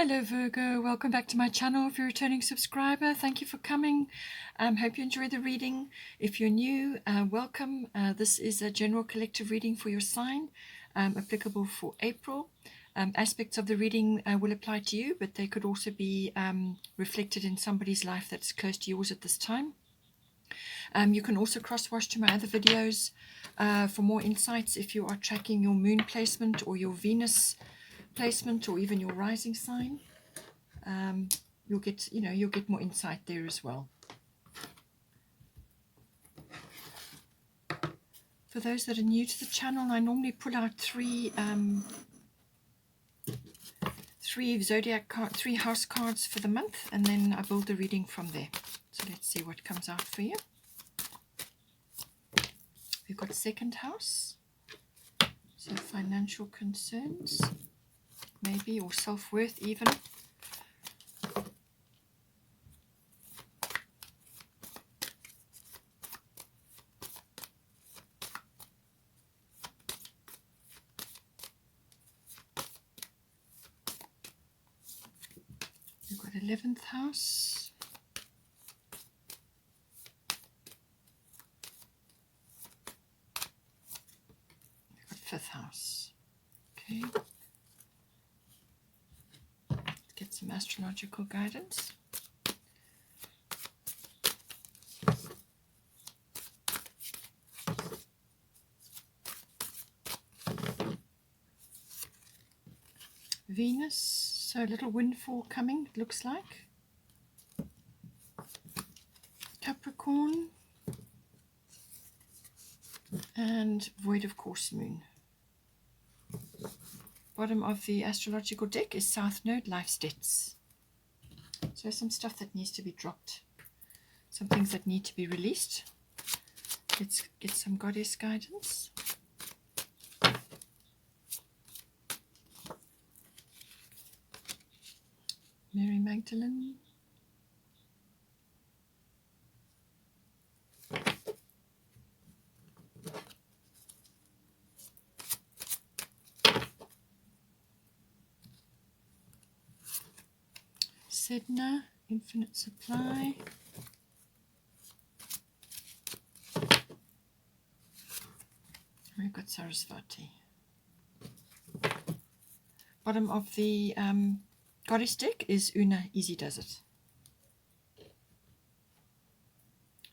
Hello Virgo, welcome back to my channel. If you're a returning subscriber, thank you for coming. Hope you enjoy the reading. If you're new, welcome. This is a general collective reading for your sign, applicable for April. Aspects of the reading will apply to you, but they could also be reflected in somebody's life that's close to yours at this time. You can also cross-watch to my other videos for more insights if you are tracking your moon placement or your Venus placement or even your rising sign. You'll get more insight there as well. For those that are new to the channel, I normally pull out three zodiac card, 3 house cards for the month, and then I build the reading from there. So let's see what comes out for you. We've got second house, so financial concerns, maybe, or self-worth even. We've got 11th house, we've got 5th house. Okay, let's get some astrological guidance. Venus, so a little windfall coming, it looks like. Capricorn, and void of course moon. Bottom of the astrological deck is South Node, life's debts. So some stuff that needs to be dropped, some things that need to be released. Let's get some goddess guidance. Mary Magdalene. Sedna, infinite supply. We've got Sarasvati. Bottom of the goddess deck is Una, easy does it.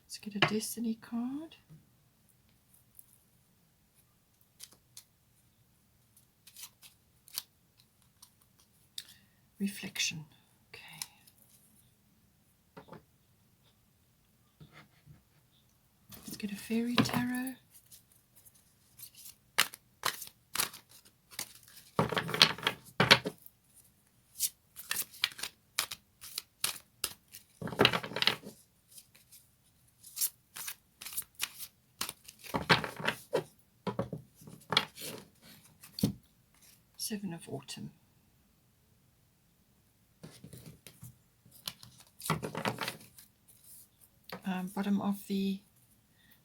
Let's get a destiny card. Reflection. Okay. Let's get a fairy tarot. Seven of Autumn. Bottom of the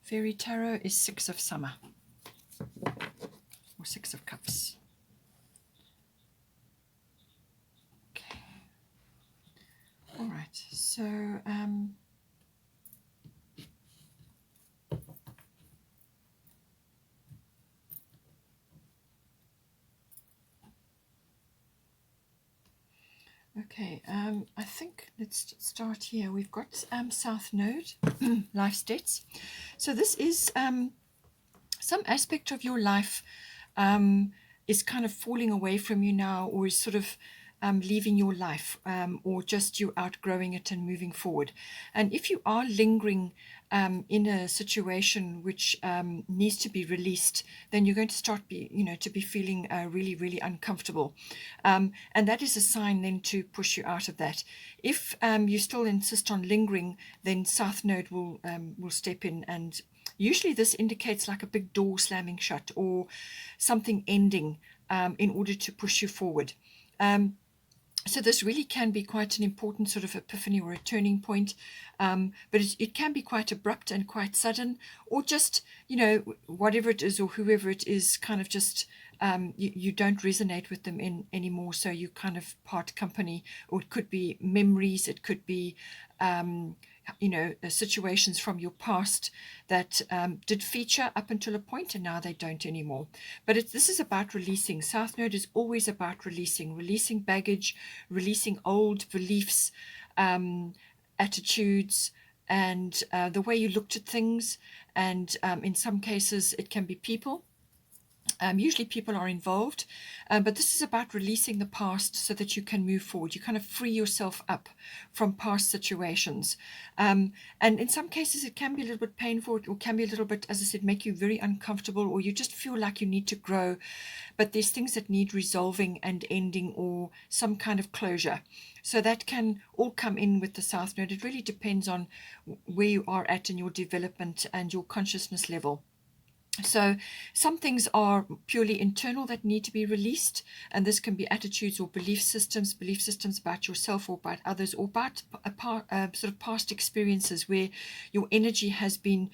fairy tarot is Six of Summer, or Six of Cups. Okay. All right. So okay, I think let's start here. We've got South Node, life's debts. So this is some aspect of your life is kind of falling away from you now, or is sort of leaving your life, or just you outgrowing it and moving forward. And if you are lingering in a situation which needs to be released, then you're going to start to be feeling really, really uncomfortable. And that is a sign then to push you out of that. If you still insist on lingering, then South Node will step in, and usually this indicates like a big door slamming shut or something ending in order to push you forward. So this really can be quite an important sort of epiphany or a turning point, but it can be quite abrupt and quite sudden, or just, whatever it is or whoever it is kind of just you don't resonate with them anymore, so you kind of part company. Or it could be memories, it could be situations from your past that did feature up until a point, and now they don't anymore. But this is about releasing. South Node is always about releasing baggage, releasing old beliefs, attitudes, and the way you looked at things. And in some cases, it can be people. Usually people are involved, but this is about releasing the past so that you can move forward. You kind of free yourself up from past situations. And in some cases, it can be a little bit painful, or can be a little bit, as I said, make you very uncomfortable, or you just feel like you need to grow. But there's things that need resolving and ending, or some kind of closure. So that can all come in with the South Node. It really depends on where you are at in your development and your consciousness level. So some things are purely internal that need to be released, and this can be attitudes or belief systems about yourself or about others, or about sort of past experiences where your energy has been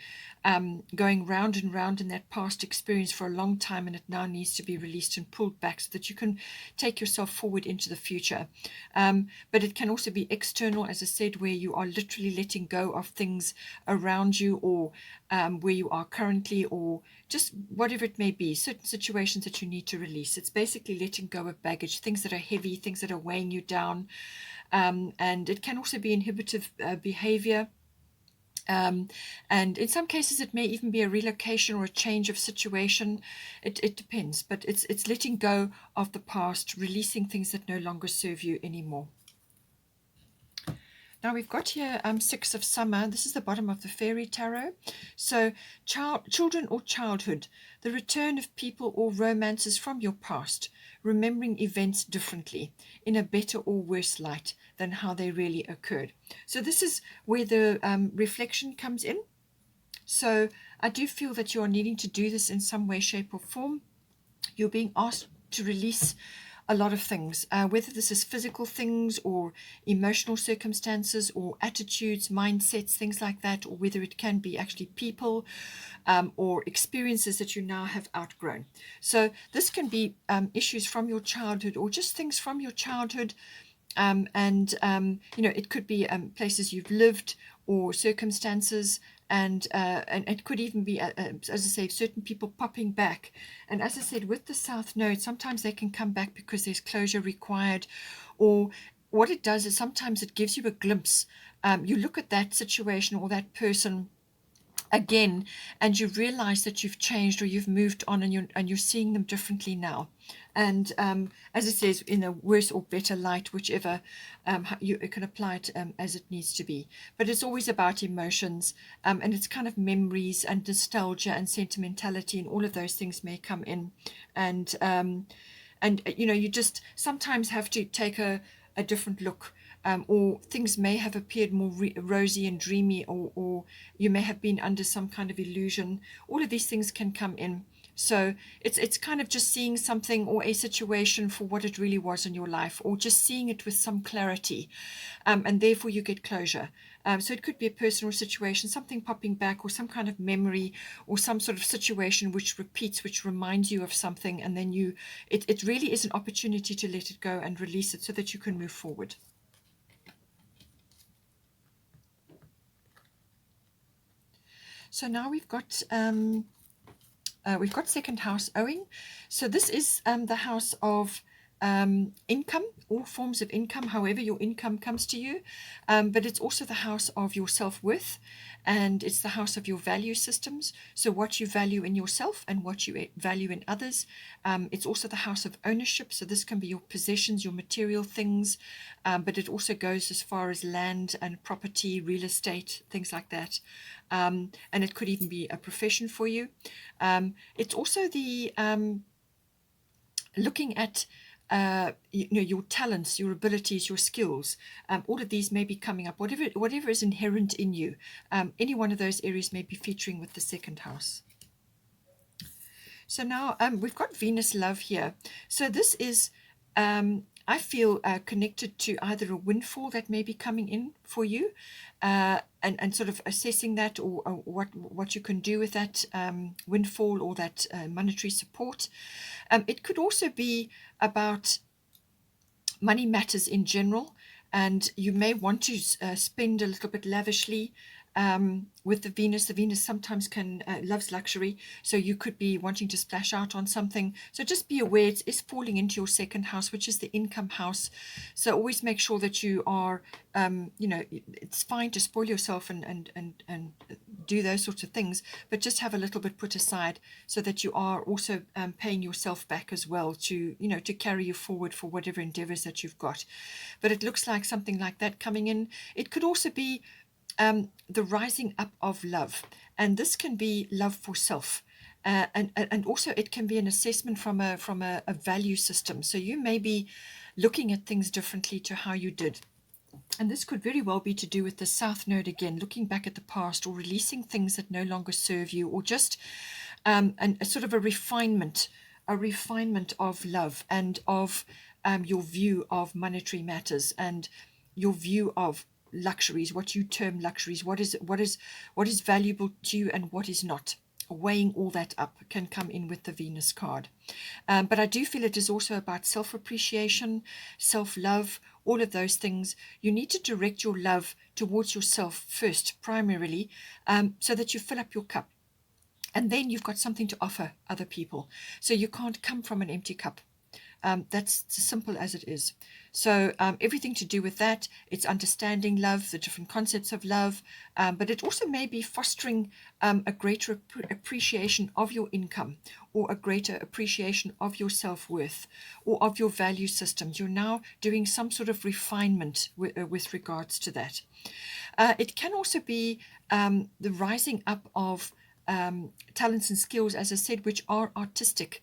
going round and round in that past experience for a long time, and it now needs to be released and pulled back so that you can take yourself forward into the future. But it can also be external, as I said, where you are literally letting go of things around you, or where you are currently, or just whatever it may be, certain situations that you need to release. It's basically letting go of baggage, things that are heavy, things that are weighing you down. And it can also be inhibitive behavior. And in some cases, it may even be a relocation or a change of situation. It depends, but it's letting go of the past, releasing things that no longer serve you anymore. Now we've got here Six of Summer. This is the bottom of the Fairy Tarot. So children or childhood, the return of people or romances from your past, remembering events differently, in a better or worse light than how they really occurred. So this is where the reflection comes in. So I do feel that you are needing to do this in some way, shape or form. You're being asked to release a lot of things, whether this is physical things or emotional circumstances or attitudes, mindsets, things like that, or whether it can be actually people or experiences that you now have outgrown. So this can be issues from your childhood, or just things from your childhood. It could be places you've lived, or circumstances, and it could even be, as I say, certain people popping back. And as I said, with the South Node, sometimes they can come back because there's closure required, or what it does is sometimes it gives you a glimpse. You look at that situation or that person again, and you realize that you've changed or you've moved on, and you're seeing them differently now. And as it says, in a worse or better light, whichever you can apply it as it needs to be. But it's always about emotions, and it's kind of memories and nostalgia and sentimentality, and all of those things may come in. And you just sometimes have to take a different look. Or things may have appeared more rosy and dreamy, or you may have been under some kind of illusion. All of these things can come in. So it's kind of just seeing something or a situation for what it really was in your life, or just seeing it with some clarity, and therefore you get closure. So it could be a personal situation, something popping back, or some kind of memory, or some sort of situation which repeats, which reminds you of something, and then it really is an opportunity to let it go and release it so that you can move forward. So now we've got second house owing. So this is the house of income, all forms of income, however your income comes to you. But it's also the house of your self-worth, and it's the house of your value systems. So what you value in yourself and what you value in others. It's also the house of ownership. So this can be your possessions, your material things, but it also goes as far as land and property, real estate, things like that. And it could even be a profession for you. It's also the looking at your talents, your abilities, your skills. All of these may be coming up. Whatever is inherent in you, any one of those areas may be featuring with the second house. So now we've got Venus love here. So this is I feel connected to either a windfall that may be coming in for you, and sort of assessing that, or what you can do with that windfall or that monetary support. It could also be about money matters in general, and you may want to spend a little bit lavishly with the Venus. The Venus sometimes can loves luxury, so you could be wanting to splash out on something. So just be aware it's falling into your second house, which is the income house. So always make sure that you are, it's fine to spoil yourself and do those sorts of things, but just have a little bit put aside so that you are also paying yourself back as well, to to carry you forward for whatever endeavors that you've got. But it looks like something like that coming in. It could also be the rising up of love, and this can be love for self, and also it can be an assessment from a value system. So you may be looking at things differently to how you did, and this could very well be to do with the South Node again, looking back at the past or releasing things that no longer serve you, or just a sort of a refinement of love and of your view of monetary matters and your view of luxuries, what you term luxuries, what is valuable to you and what is not. Weighing all that up can come in with the Venus card. But I do feel it is also about self-appreciation, self-love, all of those things. You need to direct your love towards yourself first, primarily, so that you fill up your cup. And then you've got something to offer other people. So you can't come from an empty cup. That's as simple as it is. So everything to do with that, it's understanding love, the different concepts of love, but it also may be fostering a greater appreciation of your income, or a greater appreciation of your self-worth, or of your value systems. You're now doing some sort of refinement with regards to that. It can also be the rising up of talents and skills, as I said, which are artistic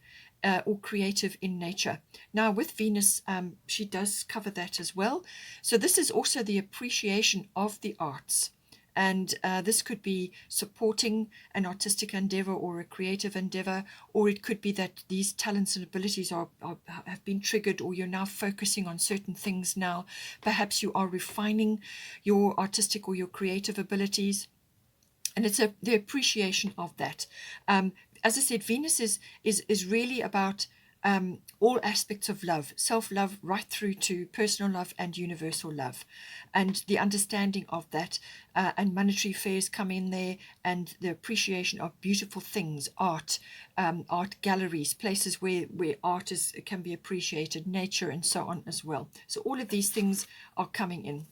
or creative in nature. Now with Venus, she does cover that as well. So this is also the appreciation of the arts. And this could be supporting an artistic endeavor or a creative endeavor, or it could be that these talents and abilities have been triggered, or you're now focusing on certain things now. Perhaps you are refining your artistic or your creative abilities. And it's the appreciation of that. As I said, Venus is really about all aspects of love, self-love, right through to personal love and universal love, and the understanding of that, and monetary affairs come in there, and the appreciation of beautiful things, art galleries, places where art can be appreciated, nature, and so on as well. So all of these things are coming in.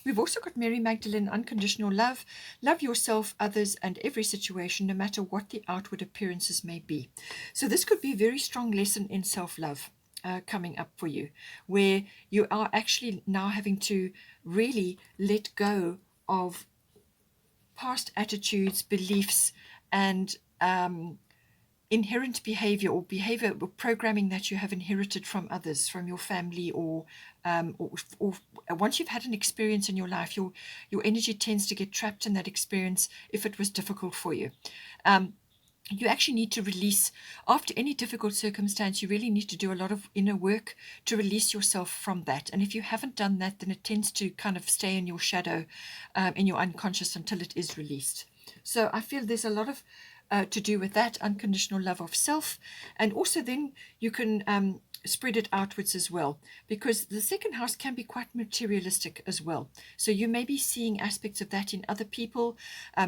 We've also got Mary Magdalene, unconditional love. Love yourself, others, and every situation, no matter what the outward appearances may be. So this could be a very strong lesson in self-love coming up for you, where you are actually now having to really let go of past attitudes, beliefs, and inherent behavior or programming that you have inherited from others, from your family, or once you've had an experience in your life, your energy tends to get trapped in that experience if it was difficult for you. You actually need to release, after any difficult circumstance, you really need to do a lot of inner work to release yourself from that. And if you haven't done that, then it tends to kind of stay in your shadow, in your unconscious, until it is released. So I feel there's a lot of to do with that unconditional love of self, and also then you can spread it outwards as well, because the second house can be quite materialistic as well. So you may be seeing aspects of that in other people,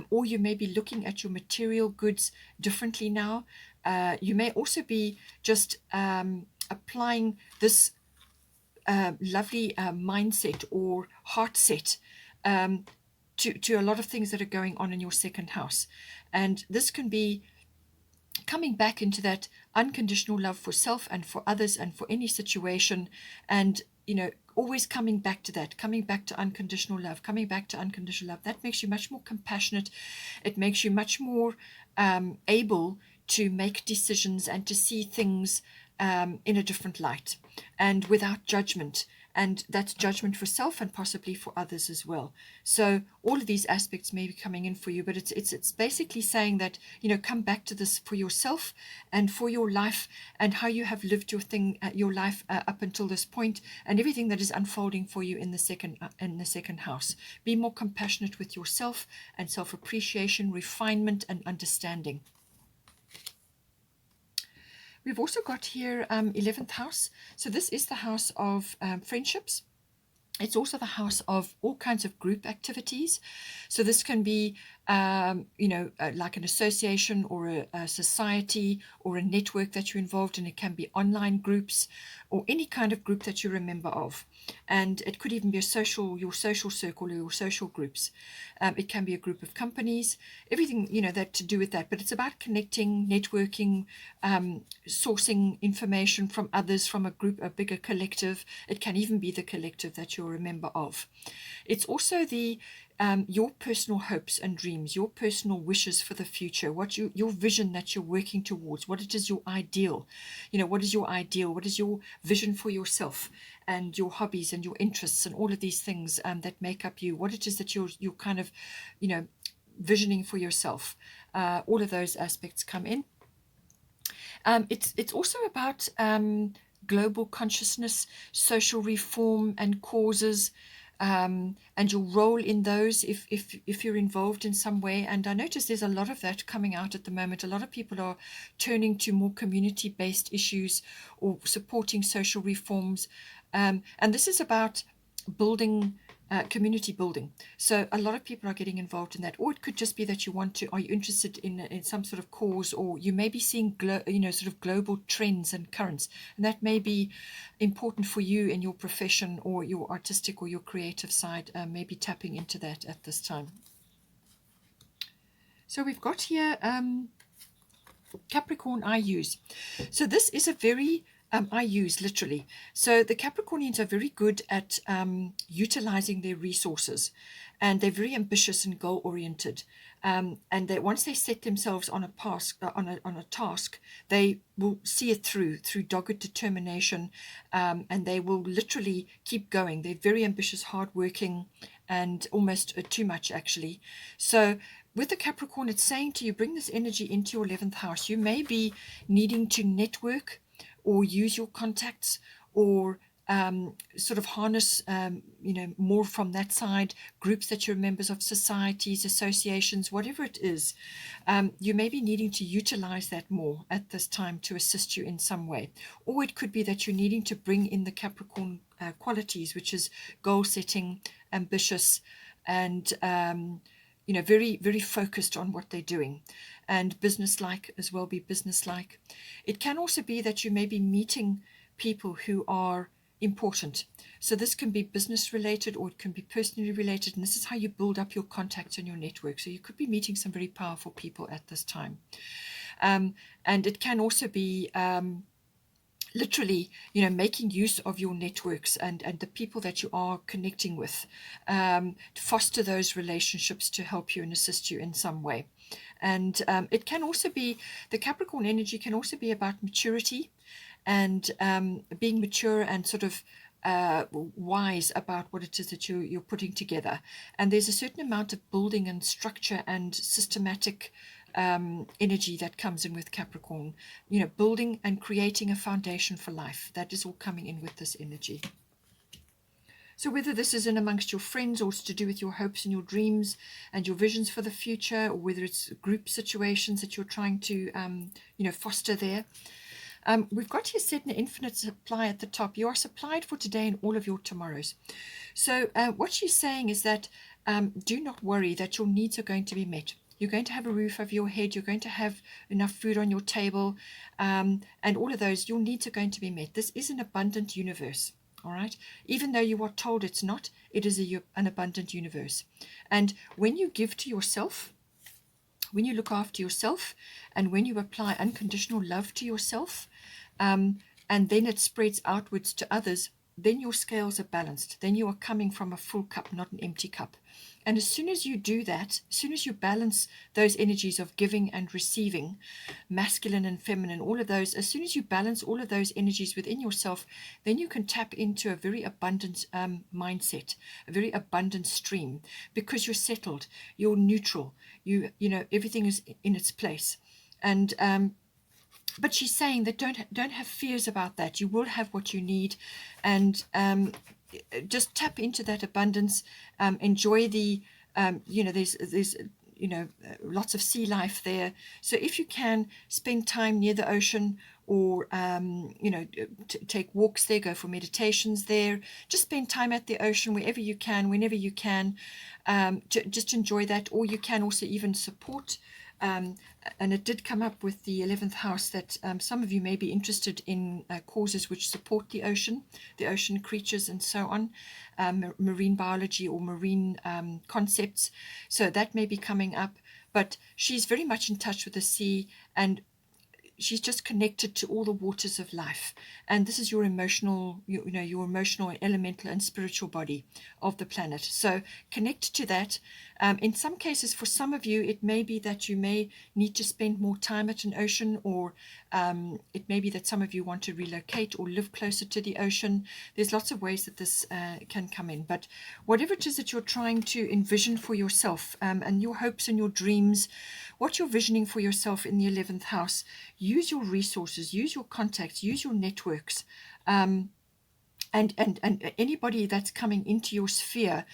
or you may be looking at your material goods differently now. You may also be just applying this lovely mindset or heart set to a lot of things that are going on in your second house. And this can be coming back into that unconditional love for self and for others and for any situation, and always coming back to that, coming back to unconditional love, coming back to unconditional love. That makes you much more compassionate. It makes you much more able to make decisions and to see things in a different light and without judgment. And that's judgment for self and possibly for others as well. So all of these aspects may be coming in for you, but it's basically saying that, come back to this for yourself and for your life and how you have lived your life up until this point, and everything that is unfolding for you in the second house. Be more compassionate with yourself and self-appreciation, refinement, and understanding. We've also got here 11th house. So this is the house of friendships. It's also the house of all kinds of group activities. So this can be, like an association or a society or a network that you're involved in. It can be online groups or any kind of group that you're a member of. And it could even be your social circle or your social groups. It can be a group of companies, everything, that to do with that. But it's about connecting, networking, sourcing information from others, from a group, a bigger collective. It can even be the collective that you're a member of. It's also your personal hopes and dreams, your personal wishes for the future, your vision that you're working towards, what it is your ideal, what is your ideal, what is your vision for yourself and your hobbies and your interests and all of these things that make up you, what it is that you're kind of, visioning for yourself. All of those aspects come in. It's also about global consciousness, social reform and causes, and your role in those if you're involved in some way. And I notice there's a lot of that coming out at the moment. A lot of people are turning to more community-based issues or supporting social reforms. And this is about building, community building. So a lot of people are getting involved in that. Or it could just be that are you interested in some sort of cause, or you may be seeing sort of global trends and currents, and that may be important for you in your profession or your artistic or your creative side. Maybe tapping into that at this time. So we've got here Capricorn I use. So this is a very I use literally. So the Capricornians are very good at utilizing their resources, and they're very ambitious and goal oriented. And once they set themselves on a task, they will see it through dogged determination, and they will literally keep going. They're very ambitious, hardworking, and almost too much actually. So with the Capricorn, it's saying to you, bring this energy into your 11th house. You may be needing to network or use your contacts, or sort of harness, more from that side, groups that you're members of, societies, associations, whatever it is. You may be needing to utilize that more at this time to assist you in some way. Or it could be that you're needing to bring in the Capricorn qualities, which is goal setting, ambitious, and very, very focused on what they're doing, and businesslike as well, be businesslike. It can also be that you may be meeting people who are important. So this can be business related, or it can be personally related, and this is how you build up your contacts and your network. So you could be meeting some very powerful people at this time. And it can also be literally, making use of your networks and the people that you are connecting with, to foster those relationships to help you and assist you in some way. And it can also be, the Capricorn energy can also be about maturity and being mature and sort of wise about what it is that you're putting together. And there's a certain amount of building and structure and systematic energy that comes in with Capricorn, building and creating a foundation for life. That is all coming in with this energy. So whether this is in amongst your friends, or it's to do with your hopes and your dreams and your visions for the future, or whether it's group situations that you're trying to foster there. We've got here set an infinite supply at the top. You are supplied for today and all of your tomorrows. So what she's saying is that do not worry that your needs are going to be met. You're going to have a roof over your head. You're going to have enough food on your table, and all of those, your needs are going to be met. This is an abundant universe, all right? Even though you are told it's not, it is an abundant universe. And when you give to yourself, when you look after yourself, and when you apply unconditional love to yourself, and then it spreads outwards to others, then your scales are balanced. Then you are coming from a full cup, not an empty cup. And as soon as you do that, as soon as you balance those energies of giving and receiving, masculine and feminine, all of those, as soon as you balance all of those energies within yourself, then you can tap into a very abundant mindset, a very abundant stream, because you're settled, you're neutral, you know, everything is in its place. And but she's saying that don't have fears about that. You will have what you need, and just tap into that abundance. Enjoy the you know, there's you know, lots of sea life there. So if you can spend time near the ocean, or you know, take walks there, go for meditations there, just spend time at the ocean wherever you can, whenever you can, just enjoy that. Or you can also even support, and it did come up with the 11th house that some of you may be interested in causes which support the ocean creatures and so on, marine biology or marine concepts. So that may be coming up. But she's very much in touch with the sea, and she's just connected to all the waters of life. And this is your emotional, you know, your emotional, elemental and spiritual body of the planet. So connect to that. In some cases, for some of you, it may be that you may need to spend more time at an ocean, or it may be that some of you want to relocate or live closer to the ocean. There's lots of ways that this can come in. But whatever it is that you're trying to envision for yourself, and your hopes and your dreams, what you're visioning for yourself in the 11th house, use your resources, use your contacts, use your networks, and anybody that's coming into your sphere,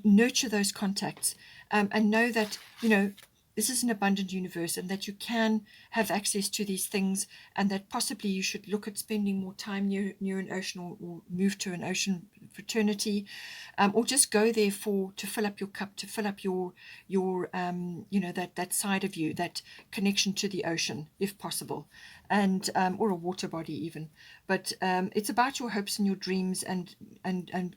nurture those contacts, and know that, you know, this is an abundant universe, and that you can have access to these things, and that possibly you should look at spending more time near an ocean, or move to an ocean fraternity, or just go there to fill up your cup, to fill up your you know, that side of you, that connection to the ocean, if possible, and or a water body even. But it's about your hopes and your dreams, and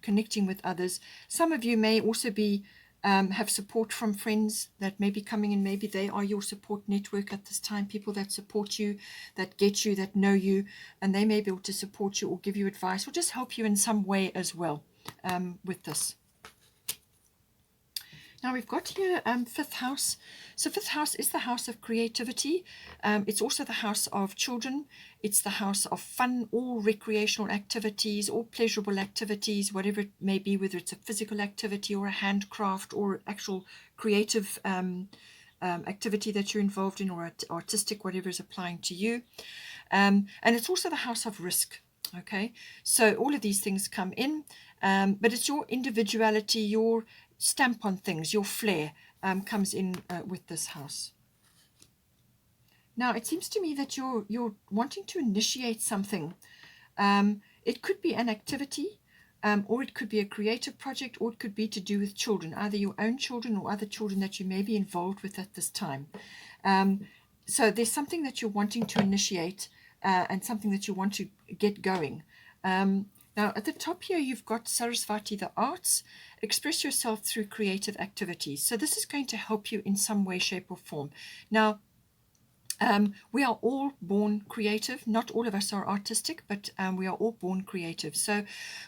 connecting with others. Some of you may also be have support from friends that may be coming in. Maybe they are your support network at this time, people that support you, that get you, that know you, and they may be able to support you or give you advice or just help you in some way as well with this. Now we've got here 5th house. So 5th house is the house of creativity. It's also the house of children. It's the house of fun, all recreational activities, all pleasurable activities, whatever it may be, whether it's a physical activity or a handcraft or actual creative activity that you're involved in, or artistic, whatever is applying to you. And it's also the house of risk. Okay, so all of these things come in, but it's your individuality, your stamp on things, your flair comes in with this house. Now it seems to me that you're wanting to initiate something. It could be an activity, or it could be a creative project, or it could be to do with children, either your own children or other children that you may be involved with at this time. So there's something that you're wanting to initiate, and something that you want to get going. Now at the top here you've got Sarasvati, the arts. Express yourself through creative activities. So this is going to help you in some way, shape or form. Now we are all born creative. Not all of us are artistic, but we are all born creative. So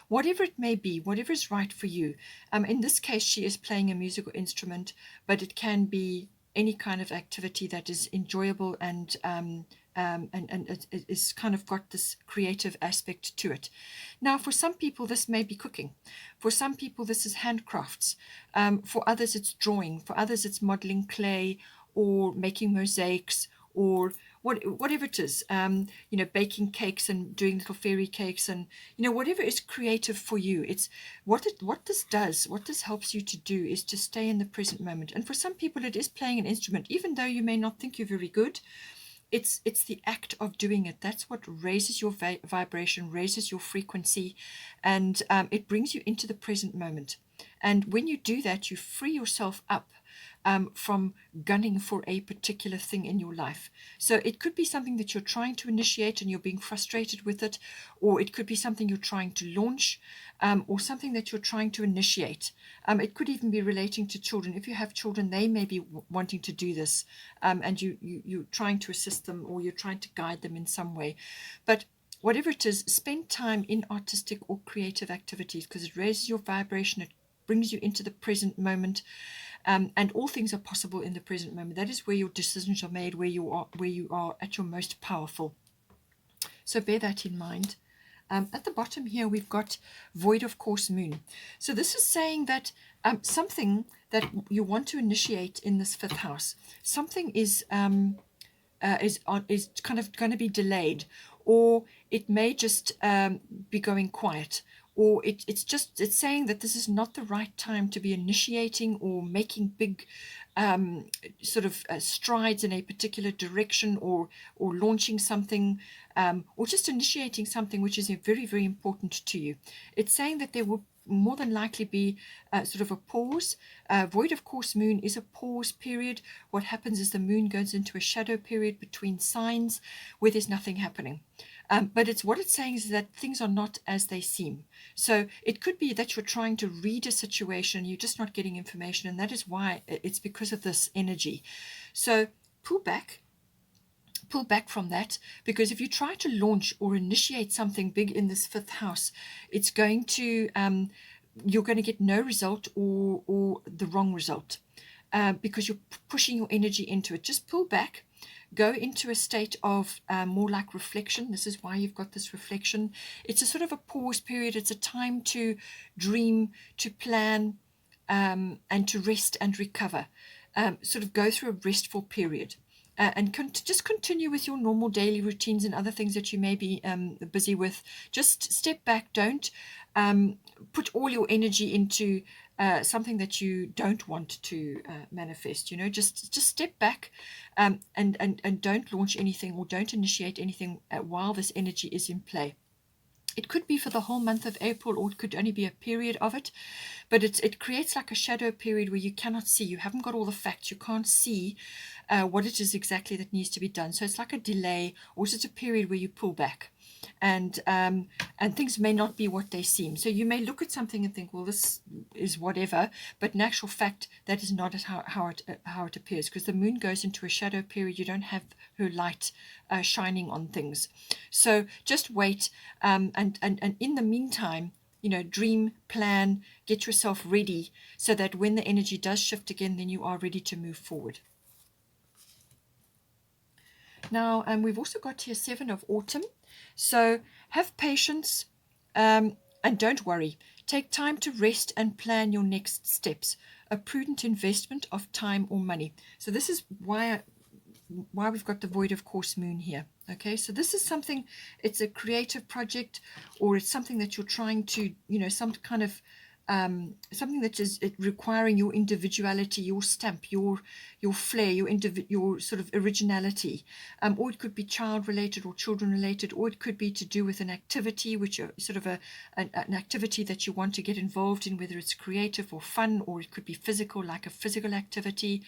whatever it may be, whatever is right for you. In this case, she is playing a musical instrument, but it can be any kind of activity that is enjoyable and it's kind of got this creative aspect to it. Now, for some people, this may be cooking. For some people, this is handcrafts. For others, it's drawing. For others, it's modeling clay or making mosaics, or whatever it is, you know, baking cakes and doing little fairy cakes, and, you know, whatever is creative for you. It's what this helps you to do is to stay in the present moment. And for some people, it is playing an instrument, even though you may not think you're very good. It's the act of doing it. That's what raises your vibration, raises your frequency, and it brings you into the present moment. And when you do that, you free yourself up from gunning for a particular thing in your life. So it could be something that you're trying to initiate and you're being frustrated with it, or it could be something you're trying to launch, or something that you're trying to initiate. It could even be relating to children. If you have children, they may be wanting to do this, and you're trying to assist them, or you're trying to guide them in some way. But whatever it is, spend time in artistic or creative activities, because it raises your vibration, it brings you into the present moment. And all things are possible in the present moment. That is where your decisions are made, where you are at your most powerful. So bear that in mind. At the bottom here, we've got void of course moon. So this is saying that something that you want to initiate in this fifth house, something is kind of going to be delayed, or it may just be going quiet, or it's saying that this is not the right time to be initiating or making big strides in a particular direction, or launching something, or just initiating something which is very, very important to you. It's saying that there will more than likely be sort of a pause. Void of course moon is a pause period. What happens is the moon goes into a shadow period between signs where there's nothing happening. But what it's saying is that things are not as they seem. So it could be that you're trying to read a situation, you're just not getting information, and that is why it's because of this energy. So pull back from that, because if you try to launch or initiate something big in this fifth house, it's going to you're going to get no result, or the wrong result, because you're pushing your energy into it. Just pull back, go into a state of more like reflection. This is why you've got this reflection. It's a sort of a pause period. It's a time to dream, to plan, and to rest and recover. Sort of go through a restful period. And just continue with your normal daily routines and other things that you may be busy with. Just step back. Don't put all your energy into something that you don't want to manifest. Just step back, and don't launch anything, or don't initiate anything while this energy is in play. It could be for the whole month of April, or it could only be a period of it, but it creates like a shadow period where you cannot see. You haven't got all the facts. You can't see what it is exactly that needs to be done. So it's like a delay, or it's a period where you pull back, and things may not be what they seem. So you may look at something and think, well, this is whatever, but in actual fact, that is not how it appears, because the moon goes into a shadow period. You don't have her light shining on things. So just wait, and in the meantime, dream, plan, get yourself ready, so that when the energy does shift again, then you are ready to move forward. Now, we've also got here 7 of autumn. So have patience, and don't worry. Take time to rest and plan your next steps. A prudent investment of time or money. So this is why we've got the void of course moon here. Okay, so this is something, it's a creative project, or it's something that you're trying to, some kind of something that is requiring your individuality, your stamp, your flair, your sort of originality, or it could be child related or children related, or it could be to do with an activity, which are sort of an activity that you want to get involved in, whether it's creative or fun, or it could be physical, like a physical activity.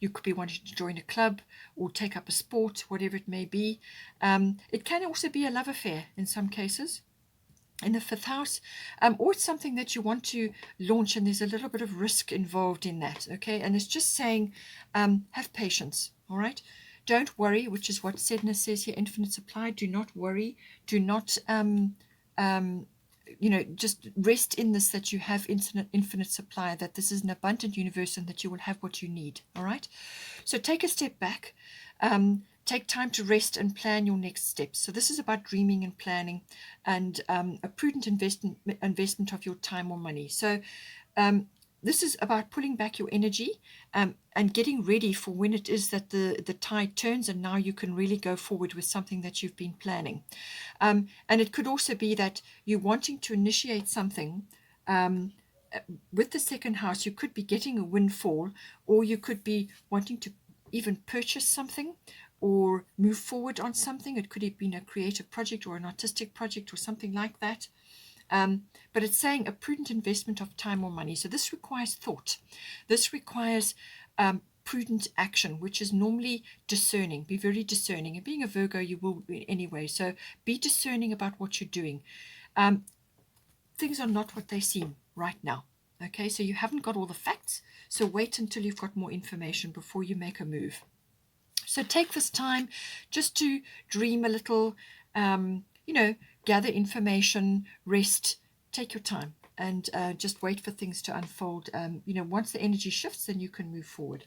You could be wanting to join a club or take up a sport, whatever it may be. It can also be a love affair in some cases, in the 5th house, or it's something that you want to launch, and there's a little bit of risk involved in that. Okay, and it's just saying, have patience. All right, don't worry, which is what Sedna says here, infinite supply. Do not worry. Do not just rest in this, that you have infinite supply, that this is an abundant universe, and that you will have what you need. All right, so take a step back, take time to rest and plan your next steps. So this is about dreaming and planning, and a prudent investment of your time or money. So this is about pulling back your energy, and getting ready for when it is that the tide turns, and now you can really go forward with something that you've been planning. And it could also be that you're wanting to initiate something. With the 2nd house, you could be getting a windfall, or you could be wanting to even purchase something or move forward on something. It could have been a creative project or an artistic project or something like that. But it's saying a prudent investment of time or money. So this requires thought. This requires prudent action, which is normally discerning. Be very discerning. And being a Virgo, you will be anyway. So be discerning about what you're doing. Things are not what they seem right now. Okay, so you haven't got all the facts. So wait until you've got more information before you make a move. So take this time just to dream a little, gather information, rest, take your time. and just wait for things to unfold. Once the energy shifts, then you can move forward.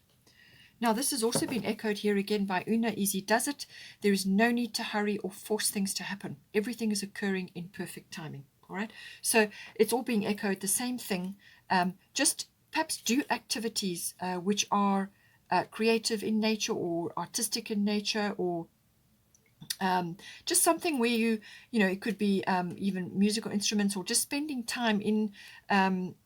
Now, this has also been echoed here again by Una. Easy does it. There is no need to hurry or force things to happen. Everything is occurring in perfect timing. All right. So it's all being echoed. The same thing. Just perhaps do activities which are creative in nature or artistic in nature, or just something where it could be even musical instruments, or just spending time in,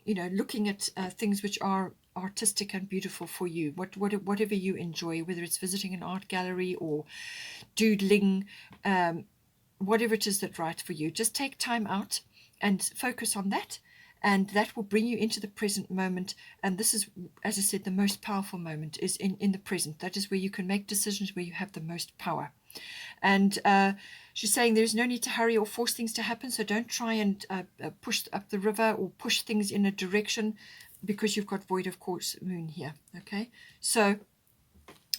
looking at things which are artistic and beautiful for you, whatever you enjoy, whether it's visiting an art gallery or doodling, whatever it is that's right for you. Just take time out and focus on that, and that will bring you into the present moment. And this is, as I said, the most powerful moment is in the present. That is where you can make decisions, where you have the most power. And she's saying there's no need to hurry or force things to happen. So don't try and push up the river or push things in a direction, because you've got void of course moon here. Okay, so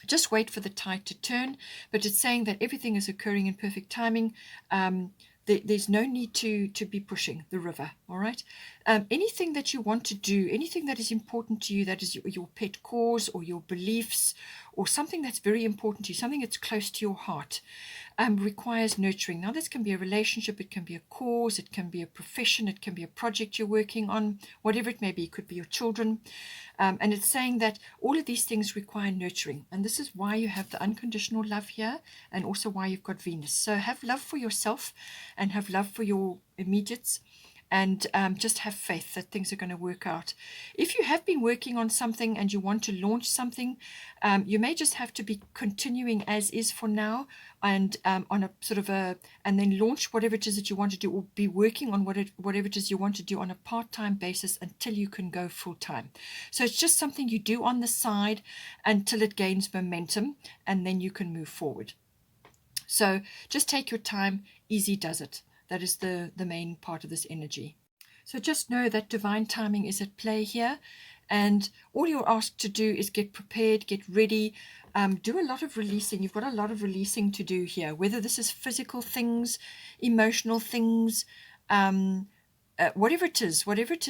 just wait for the tide to turn. But it's saying that everything is occurring in perfect timing. There's no need to be pushing the river. All right. Anything that you want to do, anything that is important to you, that is your pet cause or your beliefs, or something that's very important to you, something that's close to your heart, requires nurturing. Now, this can be a relationship, it can be a cause, it can be a profession, it can be a project you're working on, whatever it may be. It could be your children. And it's saying that all of these things require nurturing. And this is why you have the unconditional love here, and also why you've got Venus. So have love for yourself and have love for your immediates, and just have faith that things are going to work out. If you have been working on something and you want to launch something, you may just have to be continuing as is for now, and on a sort of and then launch whatever it is that you want to do, or be working on whatever it is you want to do on a part-time basis until you can go full-time. So it's just something you do on the side until it gains momentum, and then you can move forward. So just take your time. Easy does it. That is the main part of this energy. So just know that divine timing is at play here, and all you're asked to do is get prepared, get ready, do a lot of releasing. You've got a lot of releasing to do here, whether this is physical things, emotional things, whatever it is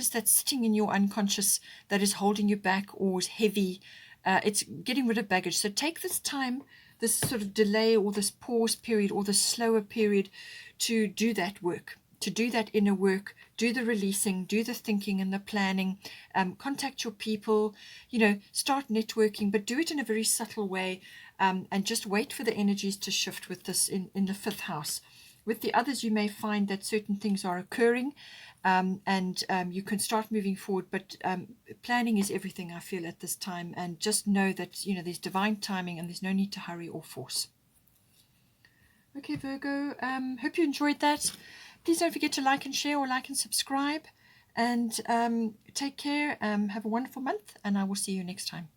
that's sitting in your unconscious that is holding you back or is heavy. It's getting rid of baggage. So take this time, this sort of delay or this pause period or the slower period, to do that work, to do that inner work, do the releasing, do the thinking and the planning, contact your people, start networking, but do it in a very subtle way, and just wait for the energies to shift with this in the 5th house. With the others, you may find that certain things are occurring, and you can start moving forward, but planning is everything, I feel, at this time. And just know that there's divine timing and there's no need to hurry or force. Okay, Virgo, hope you enjoyed that. Please don't forget to like and share, or like and subscribe, and take care. Have a wonderful month, and I will see you next time.